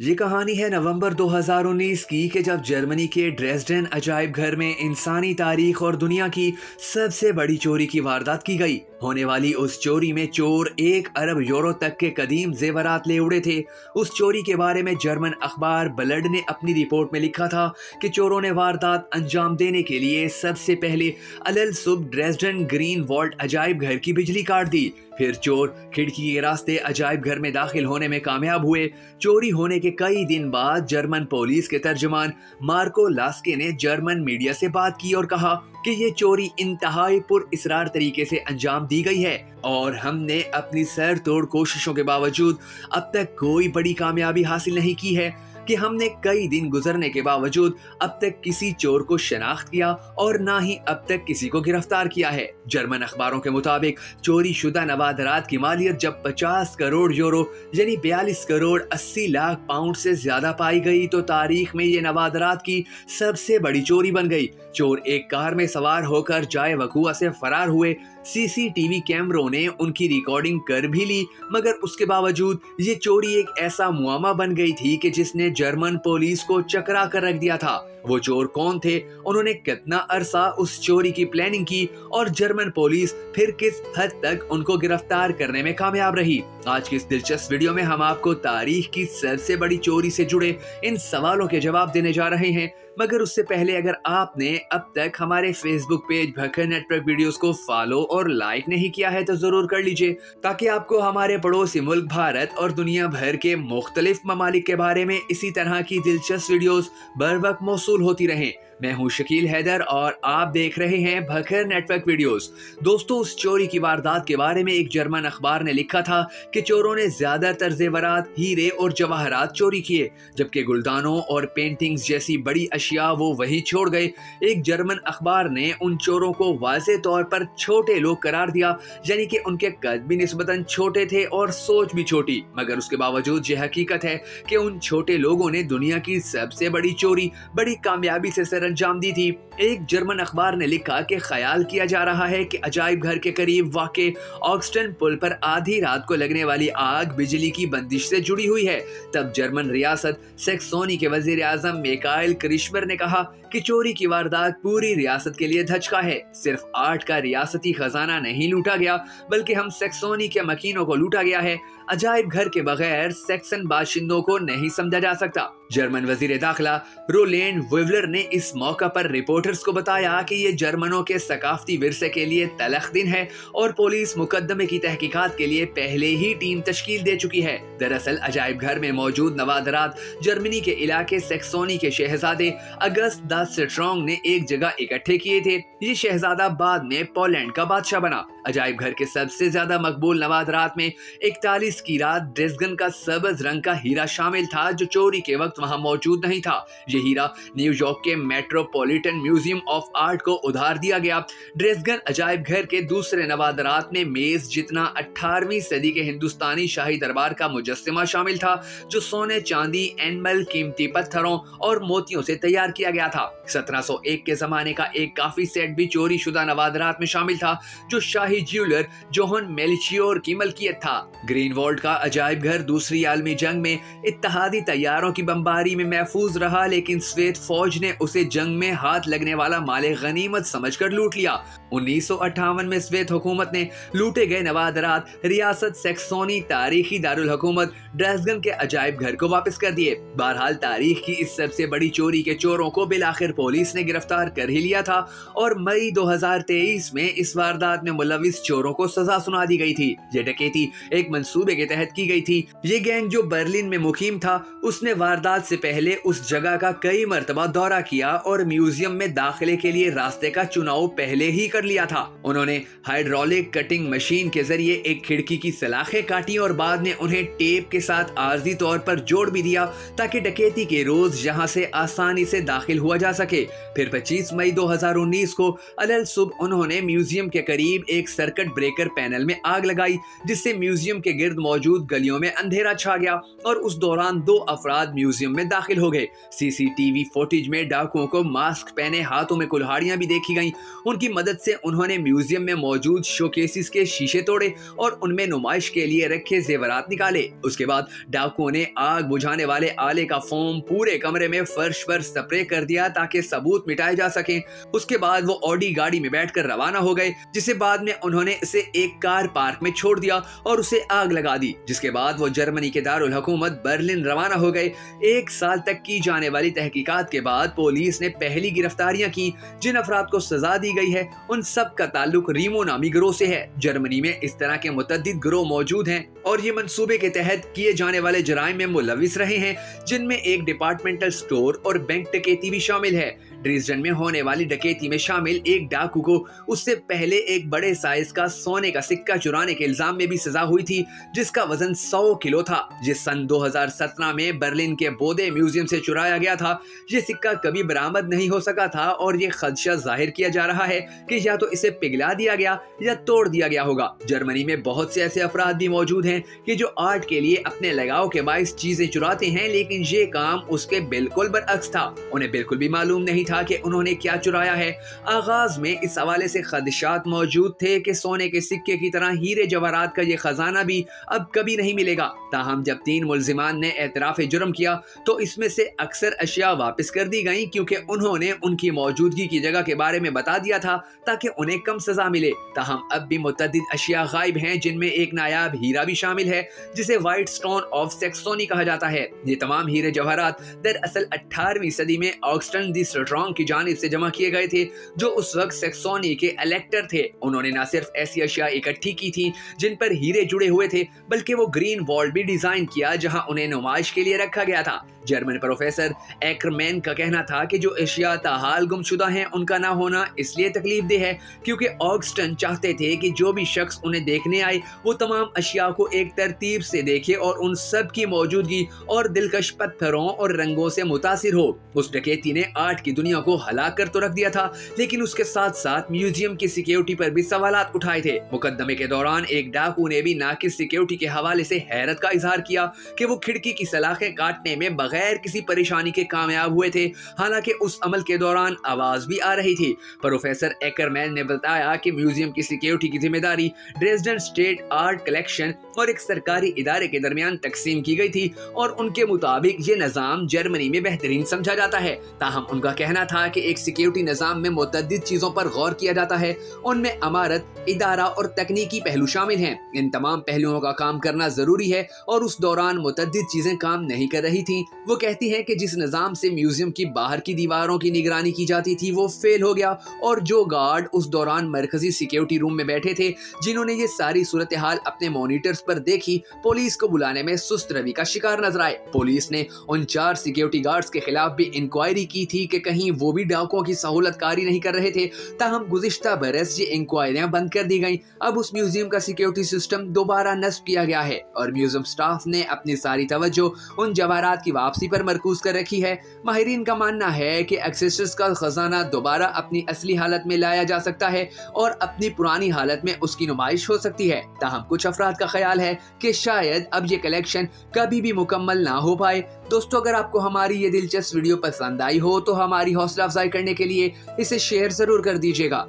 ये कहानी है नवंबर 2019 की कि जब जर्मनी के ड्रेसडेन अजायब घर में इंसानी तारीख और दुनिया की सबसे बड़ी चोरी की वारदात की गई। होने वाली उस चोरी में चोर 1 अरब यूरो तक के कदीम जेवरात ले उड़े थे। उस चोरी के बारे में जर्मन अखबार बलड ने अपनी रिपोर्ट में लिखा था कि चोरों ने वारदात अंजाम देने के लिए सबसे पहले अलल सुबह ड्रेसडेन ग्रीन वॉल्ट अजायब घर की बिजली काट दी। फिर चोर खिड़की के रास्ते अजायब घर में दाखिल होने में कामयाब हुए। चोरी होने के कई दिन बाद जर्मन पुलिस के तर्जुमान मार्को लास्के ने जर्मन मीडिया से बात की और कहा कि ये चोरी इंतहाई पुरइसरार तरीके से अंजाम दी गई है और हमने अपनी सर तोड़ कोशिशों के बावजूद अब तक कोई बड़ी कामयाबी हासिल नहीं की है कि हमने कई दिन गुजरने के बावजूद अब तक किसी चोर को शनाख्त किया और ना ही अब तक किसी को गिरफ्तार किया है। जर्मन अखबारों के मुताबिक चोरी शुदा नवादरात की मालियत जब 50 करोड़ यूरो यानी 42 करोड़ 80 लाख पाउंड से ज्यादा पाई गई तो तारीख में ये नवादरात की सबसे बड़ी चोरी बन गई। चोर एक कार में सवार होकर जाए वकुआ से फरार हुए। सीसीटीवी कैमरों ने उनकी रिकॉर्डिंग कर भी ली, मगर उसके बावजूद ये चोरी एक ऐसा मुआमा बन गई थी कि जिसने जर्मन पुलिस को चकरा कर रख दिया था। वो चोर कौन थे, उन्होंने कितना अरसा उस चोरी की प्लानिंग की और जर्मन पुलिस फिर किस हद तक उनको गिरफ्तार करने में कामयाब रही। आज की इस दिलचस्प वीडियो में हम आपको तारीख की सबसे बड़ी चोरी से जुड़े इन सवालों के जवाब देने जा रहे हैं। मगर उससे पहले अगर आपने अब तक हमारे Facebook page Bhakkar network videos को फॉलो और लाइक नहीं किया है तो जरूर कर लीजिए, ताकि आपको हमारे पड़ोसी मुल्क भारत और दुनिया भर के मुख्तलिफ ममालिक के बारे में इसी तरह की दिलचस्प वीडियोस बर वक्त मौसूल होती रहें। मैं हूं शकील हैदर और आप देख रहे हैं भखर नेटवर्क वीडियोस। दोस्तों, उस चोरी की वारदात के बारे में एक जर्मन अखबार ने लिखा था कि चोरों ने ज्यादातर जेवरात, हीरे और जवाहरात चोरी किए, जबकि गुलदानों और पेंटिंग्स जैसी बड़ी अशिया वो वहीं छोड़ गए। एक जर्मन अखबार ने उन चोरों को वाज़े तौर पर छोटे लोग करार दिया, यानी कि उनके कद भी निस्बतन छोटे थे और सोच भी छोटी। मगर उसके बावजूद ये हकीकत है कि उन छोटे लोगों ने दुनिया की सबसे बड़ी चोरी बड़ी कामयाबी से अंजाम दी थी। एक जर्मन अखबार ने लिखा कि ख्याल किया जा रहा है कि अजायब घर के करीब वाक़े ऑक्सटन पुल पर आधी रात को लगने वाली आग बिजली की बंदिश से जुड़ी हुई है। तब जर्मन रियासत सैक्सोनी के वजीर आजम मिकाइल क्रिशमर ने कहा कि चोरी की वारदात पूरी रियासत के लिए धचका है। सिर्फ 8 का रियासती खजाना नहीं लूटा गया, बल्कि हम सैक्सोनी के मकीनों को लूटा गया है। अजायब घर के बगैर सैक्सन बाशिंदों को नहीं समझा जा सकता। जर्मन वजीर दाखिला रोलैंड विवलर ने इस मौका पर रिपोर्टर्स को बताया कि ये जर्मनों के सकाफती विरसे के लिए तलख दिन है और पुलिस मुकदमे की तहकीकात के लिए पहले ही टीम तश्कील दे चुकी है। दरअसल अजायब घर में मौजूद नवादरात जर्मनी के इलाके सैक्सोनी के शहजादे अगस्त द स्ट्रॉन्ग ने एक जगह इकट्ठे किए थे। ये शहजादा बाद में पोलैंड का बादशाह बना। अजायब घर के सबसे ज्यादा मकबूल नवादरात में 41 कीरात ड्रेसगन का सब्ज रंग का हीरा शामिल था, जो चोरी के वक्त वहां मौजूद नहीं था। ये हीरा न्यूयॉर्क के मेट्रोपॉलिटन म्यूजियम ऑफ आर्ट को उधार दिया गया। ड्रेसगन अजायब घर के दूसरे नवादरात में मेज जितना 18वीं सदी के हिंदुस्तानी शाही दरबार का मुजस्समा शामिल था, जो सोने, चांदी, एनमल, कीमती पत्थरों और मोतियों से तैयार किया गया था। 1701 के जमाने का एक काफी सेट भी चोरी शुदा नवादरात में शामिल था, जो शाही ज्वेलर जोहन मेल्चियोर की मलकियत था। ग्रीन वॉल्ट का अजायब घर दूसरी आलमी जंग में इत्तहादी तैयारों की बमबारी में महफूज रहा, लेकिन श्वेत फौज ने उसे जंग में हाथ लगने वाला माले गनीमत समझकर लूट लिया। 1958 में श्वेत हुकूमत ने लूटे गए नवादरात रियासत सैक्सोनी तारीखी दारुल हुकूमत ड्रेसगन के अजायब घर को वापस कर दिए। बहरहाल तारीख की इस सबसे बड़ी चोरी के चोरों को बिलाखिर पुलिस ने गिरफ्तार कर ही लिया था और मई 2023 में इस वारदात में मुलविस चोरों को सजा सुना दी गई थी। ये डकैती एक मंसूबे के तहत की गई थी। ये गैंग जो बर्लिन में मुकीम था, उसने वारदात से पहले उस जगह का कई मरतबा दौरा किया और म्यूजियम में दाखिले के लिए रास्ते का चुनाव पहले ही कर लिया था। उन्होंने हाइड्रोलिक कटिंग मशीन के जरिए एक खिड़की की सलाखें काटी और बाद में उन्हें टेप के साथ आर्जी तौर पर जोड़ भी दिया, ताकि डकैती के रोज यहां से आसानी से दाखिल हुआ जा सके। फिर 25 मई 2019 को अलल सुबह उन्होंने म्यूजियम के करीब एक सर्किट ब्रेकर पैनल में आग लगाई, जिससे म्यूजियम के गिर्द मौजूद गलियों में अंधेरा छा गया और उस दौरान 2 अफराद म्यूजियम में दाखिल हो गए। सीसीटीवी फुटेज में डाकुओं को मास्क पहने हाथों में कुल्हाड़ियां भी देखी गईं। उनकी मदद से उन्होंने म्यूजियम में मौजूद शोकेसेस के शीशे तोड़े और उनमें नुमाइश के लिए रखे जेवरात निकाले। उसके बाद डाकुओं ने आग बुझाने वाले आले का फोम पूरे कमरे में फर्श पर स्प्रे कर दिया ताकि सबूत मिटाए जा सके। उसके बाद वो ऑडी गाड़ी में बैठकर रवाना हो गए, जिसे बाद में उन्होंने इसे एक कार पार्क में छोड़ दिया और उसे आग लगा दी। जिसके बाद वो जर्मनी के दारुल हुकूमत बर्लिन रवाना हो गए। 1 साल तक की जाने वाली तहकीकात के बाद पुलिस ने पहली गिरफ्तारियां की। जिन अफराद को सजा दी गई है उन सब का ताल्लुक रीमो नामी गिरोह से है। जर्मनी में इस तरह के मुतअद्दिद गिरोह मौजूद हैं और ये मंसूबे के तहत किए जाने वाले जराइम में मुलविस रहे हैं, जिनमें एक डिपार्टमेंटल स्टोर और बैंक डकैती भी शामिल है। ड्रेसडन में होने वाली डकैती में शामिल एक डाकू को उससे पहले एक बड़े साइज का सोने का सिक्का चुराने के इल्जाम में भी सजा हुई थी, जिसका वजन 100 किलो था, जिस सन 2017 में बर्लिन के बोदे म्यूजियम से चुराया गया था। ये सिक्का कभी बरामद नहीं हो सका था और ये खदशा जाहिर किया जा रहा है कि या तो इसे पिघला दिया गया या तोड़ दिया गया होगा। जर्मनी में बहुत से ऐसे अफराद भी मौजूद हैं कि जो आर्ट के लिए अपने लगाव के बाइस चीजें चुराते हैं, लेकिन ये काम उसके बिल्कुल बरअक्स था। उन्हें बिल्कुल भी मालूम नहीं था कि उन्होंने क्या चुराया है। आगाज में इस हवाले से खदशात मौजूद थे कि सोने के सिक्के की तरह हीरे जवाहरात का ये खजाना भी अब कभी नहीं मिलेगा। ताहम जब 3 मुल्जिमान ने एतराफ जुर्म किया तो इसमें से अक्सर अशिया वापस कर दी गई, क्योंकि उन्होंने उनकी मौजूदगी की जगह के बारे में बता दिया था ताकि उन्हें कम सजा मिले। ताहम अब भी मुतअद्दिद अशिया गायब हैं, जिनमें एक नायाब हीरा भी शामिल है जिसे व्हाइट स्टोन ऑफ सैक्सोनी कहा जाता है। ये तमाम हीरे जवाहरात दरअसल 18वीं सदी में ऑगस्टन दी स्ट्रॉन्ग की जानिब से जमा किए गए थे, जो उस वक्त सैक्सोनी के इलेक्टर थे। उन्होंने न सिर्फ ऐसी अशिया इकट्ठी की थी जिन पर हीरे जुड़े हुए थे, बल्कि वो ग्रीन वॉल भी डिजाइन किया जहां उन्हें नुमाइश के लिए रखा गया था। जर्मन प्रोफेसर एक्रमैन का कहना था कि जो अशिया ताहाल गुमशुदा हैं उनका ना होना इसलिए तकलीफ दे है क्योंकि ऑगस्टन चाहते थे कि जो भी शख्स उन्हें देखने आए वो तमाम अशिया को एक तरतीब से देखे और उन सब की मौजूदगी और दिलकश पत्थरों और रंगों से मुतासिर हो। उस डकैती ने आर्ट की दुनिया को हलाक कर तो रख दिया था, लेकिन उसके साथ साथ म्यूजियम की सिक्योरिटी पर भी सवालात उठाए थे। मुकदमे के दौरान एक डाकू ने भी नाकिस सिक्योरिटी के हवाले से हैरत का इजहार किया कि वो खिड़की की सलाखें काटने में बगैर किसी परेशानी के कामयाब हुए थे, हालांकि उस अमल के दौरान आवाज भी आ रही थी। प्रोफेसर एकरमैन ने बताया कि म्यूजियम की सिक्योरिटी की जिम्मेदारी ड्रेसडन स्टेट आर्ट कलेक्शन और एक सरकारी इदारे के दरमियान तकसीम की गई थी और उनके मुताबिक ये निजाम जर्मनी में बेहतरीन समझा जाता है। ताहम उनका कहना था कि एक सिक्योरिटी निजाम में मुतअद्दिद चीजों पर गौर किया जाता है, उनमें अमारत, इदारा और तकनीकी पहलू शामिल हैं। इन तमाम पहलुओं का काम करना जरूरी है और उस दौरान मुतअद्दिद चीजें काम नहीं कर रही थी। वो कहती है कि जिस निजाम से म्यूजियम की बाहर की दीवारों की निगरानी की जाती थी वो फेल हो गया और जो गार्ड उस दौरान मरकजी सिक्योरिटी रूम में बैठे थे, जिन्होंने ये सारी सूरत हाल अपने मॉनिटर्स पर देखी, पुलिस को बुलाने में सुस्त रवि का शिकार नजर आए। पुलिस ने उन 4 सिक्योरिटी गार्ड्स के खिलाफ भी इंक्वायरी की थी कि कहीं वो भी डाकुओं की सहूलतकारी नहीं कर रहे थे। ताहम गुज़िश्ता बरस ये इंक्वायरियां बंद कर दी गईं। अब उस म्यूजियम का सिक्योरिटी सिस्टम दोबारा नस्ब किया गया है और म्यूजियम स्टाफ ने अपनी सारी तवज्जो उन जवाहरात की वापसी पर मरकूज कर रखी है। माहिरीन का मानना है कि एक्सेसरीज का खजाना दोबारा अपनी असली हालत में लाया जा सकता है और अपनी पुरानी हालत में उसकी नुमाइश हो सकती है। ताहम कुछ अफराद का ख्याल है कि शायद अब ये कलेक्शन कभी भी मुकम्मल ना हो पाए। दोस्तों, अगर आपको हमारी ये दिलचस्प वीडियो पसंद आई हो तो हमारी हौसला अफजाई करने के लिए इसे शेयर जरूर कर दीजिएगा।